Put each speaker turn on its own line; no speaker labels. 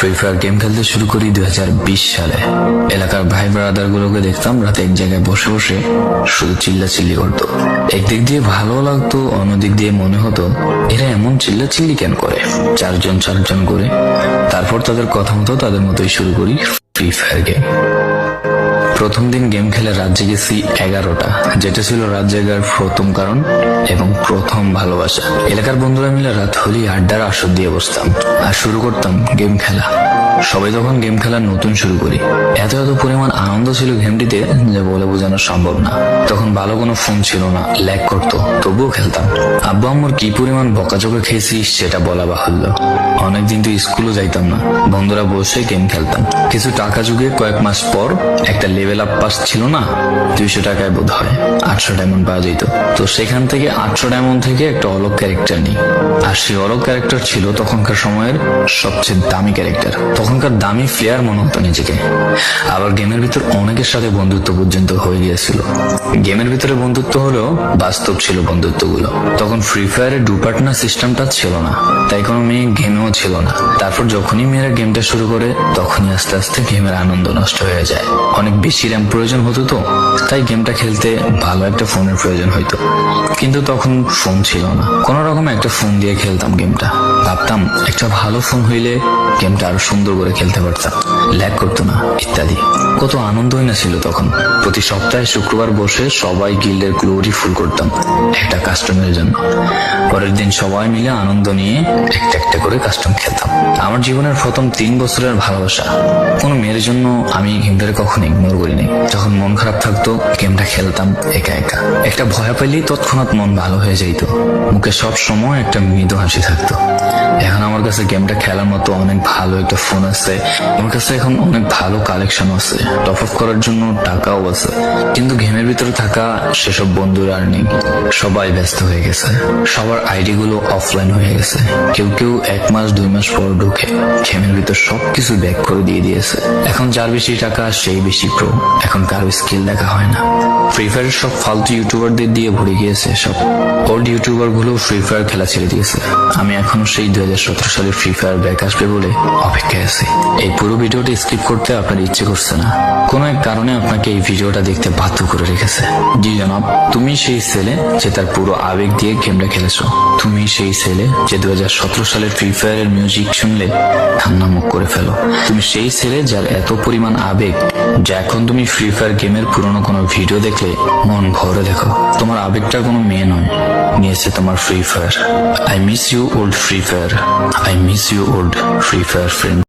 Free fire game খেলতে শুরু করি 2020 সালে। এলাকার ভাই ব্রাদার গুলোকে দেখতাম রাতে এক জায়গায় বসে বসে শুধু চিল্লাচিল্লি করতো। একদিক দিয়ে ভালো লাগতো, অন্যদিক দিয়ে মনে হতো এরা এমন চিল্লাচিল্লি কেন করে, চারজন করে। তারপর তাদের কথা মতো তাদের মতোই শুরু করি ফ্রি ফায়ার গেম। প্রথম দিন গেম খেলে রাত জেগেছি 11টা, যেটা ছিল রাত জায়গার প্রথম কারণ এবং প্রথম ভালোবাসা। এলাকার বন্ধুরা মিলে রাত হলেই আড্ডার আসর দিয়ে বসতাম আর শুরু করতাম গেম খেলা। সবাই তখন গেম খেলা নতুন শুরু করি, এত পরিমাণ আনন্দ ছিল গেমটিতে যে বলে বোঝানো সম্ভব না। তখন ভালো কোনো ফোন ছিল না, ল্যাগ করতো, তবুও খেলতাম। আব্বু আম্মুর কি পরিমাণ বকাঝকা খেয়েছি সেটা বলা বাহুল্য। অনেকদিন তো স্কুলও যাইতাম না, বন্ধুরা বসে গেম খেলতাম। কিছু টাকা যুগে কয়েক মাস পর একটা লেভেল আপ পাস ছিল না, 200 টাকায় বোধ হয় 800 ডায়মন্ড পাওয়া যেত। তো সেখান থেকে 800 ডায়মন্ড থেকে একটা অলক ক্যারেক্টার নিই, আর সেই অলক ক্যারেক্টার ছিল তখনকার সময়ের সবচেয়ে দামি ক্যারেক্টার। তখনকার দামি প্লেয়ার মনে হতো নিজেকে। আবার গেমের ভিতর অনেকের সাথে বন্ধুত্ব পর্যন্ত হয়ে গিয়েছিল। গেমের ভিতরে বন্ধুত্ব হলেও বাস্তব ছিল বন্ধুত্বগুলো। তখন ফ্রি ফায়ারে ডু পার্টনার সিস্টেমটা ছিল না, তাই কোনো মেয়ে গেমেও ছিল না। তারপর যখনই মেয়েরা গেমটা শুরু করে তখনই আস্তে আস্তে গেমের আনন্দ নষ্ট হয়ে যায়। অনেক বেশি র্যাম প্রয়োজন হতো, তো তাই গেমটা খেলতে ভালো একটা ফোনের প্রয়োজন হইতো। কিন্তু তখন ফোন ছিল না, কোন রকম একটা ফোন দিয়ে খেলতাম গেমটা। ভাবতাম একটা ভালো ফোন হইলে গেমটা আরো সুন্দর করে খেলতে পারতাম, ল্যাগ করতো না ইত্যাদি। কত আনন্দই না ছিল তখন। প্রতি সপ্তাহে শুক্রবার বসে সবাই গিল্ডের গ্লোরি ফুল করতাম একটা কাস্টমের জন্য। পরের দিন সবাই মিলে আনন্দ নিয়ে একটা করে কাস্টম খেলতাম। আমার জীবনের প্রথম 3 বছরের ভালোবাসা। কোনো মেয়ের জন্য আমি গেমটাকে কখনো ইগনোর করি নাই। যখন মন খারাপ থাকতো গেমটা খেলতাম একা একা। একটা ভয় পেলেই তৎক্ষণাৎ মন ভালো হয়ে যাইত, মুখে সব সময় একটা মৃদু হাসি থাকতো। এখন আমার কাছে গেমটা খেলার মতো অনেক ভালো একটা ফোন আছে, আমার কাছে এখন অনেক ভালো কালেকশন আছে, টপ আপ করার জন্য টাকাও আছে। কিন্তু গেমের ভিতরে থাকা সেসব বন্ধুরা আর নেই, সবাই ব্যস্ত হয়ে গেছে। সবার আইডি গুলো অফলাইন হয়ে গেছে। কেউ 1 মাস 2 মাস পর ঢুকে গেমের ভিতর সবকিছু ব্যাক করে দিয়েছে। এখন যার বেশি টাকা সেই বেশি প্রো, এখন কারো স্কিল দেখা হয় না। ফ্রি ফায়ারের সব ফালতু ইউটিউবারদের দিয়ে ভরে গিয়েছে সব। ওল্ড ইউটিউবার গুলো ফ্রি ফায়ার খেলা ছেড়ে দিয়েছে। আমি এখনো সেই 2017 সালে ফ্রি ফায়ার ব্যাক আসবে বলে অপেক্ষায় আছি। এই পুরো ভিডিওটা স্কিপ করতে আপনার ইচ্ছে করছে না, কোন এক কারণে আপনাকে এই ভিডিওটা দেখতে বাধ্য করে রেখেছে। জি জনাব, তুমি সেই ছেলে যে তার পুরো আবেগ দিয়ে গেমটা খেলেছো। তুমি সেই ছেলে যে 2017 সালের ফ্রি ফায়ারের মিউজিক শুনলে কান্না মুখ করে ফেলো। তুমি সেই ছেলে যার এত পরিমাণ আবেগ যে এখন তুমি ফ্রি ফায়ার গেমের পুরনো কোনো ভিডিও দেখলে মন ভরে দেখো। তোমার আবেগটা কোনো মেয়ে নয়, নিয়েছে তোমার Free Fire. I miss you old Free Fire, I miss you old Free Fire friend.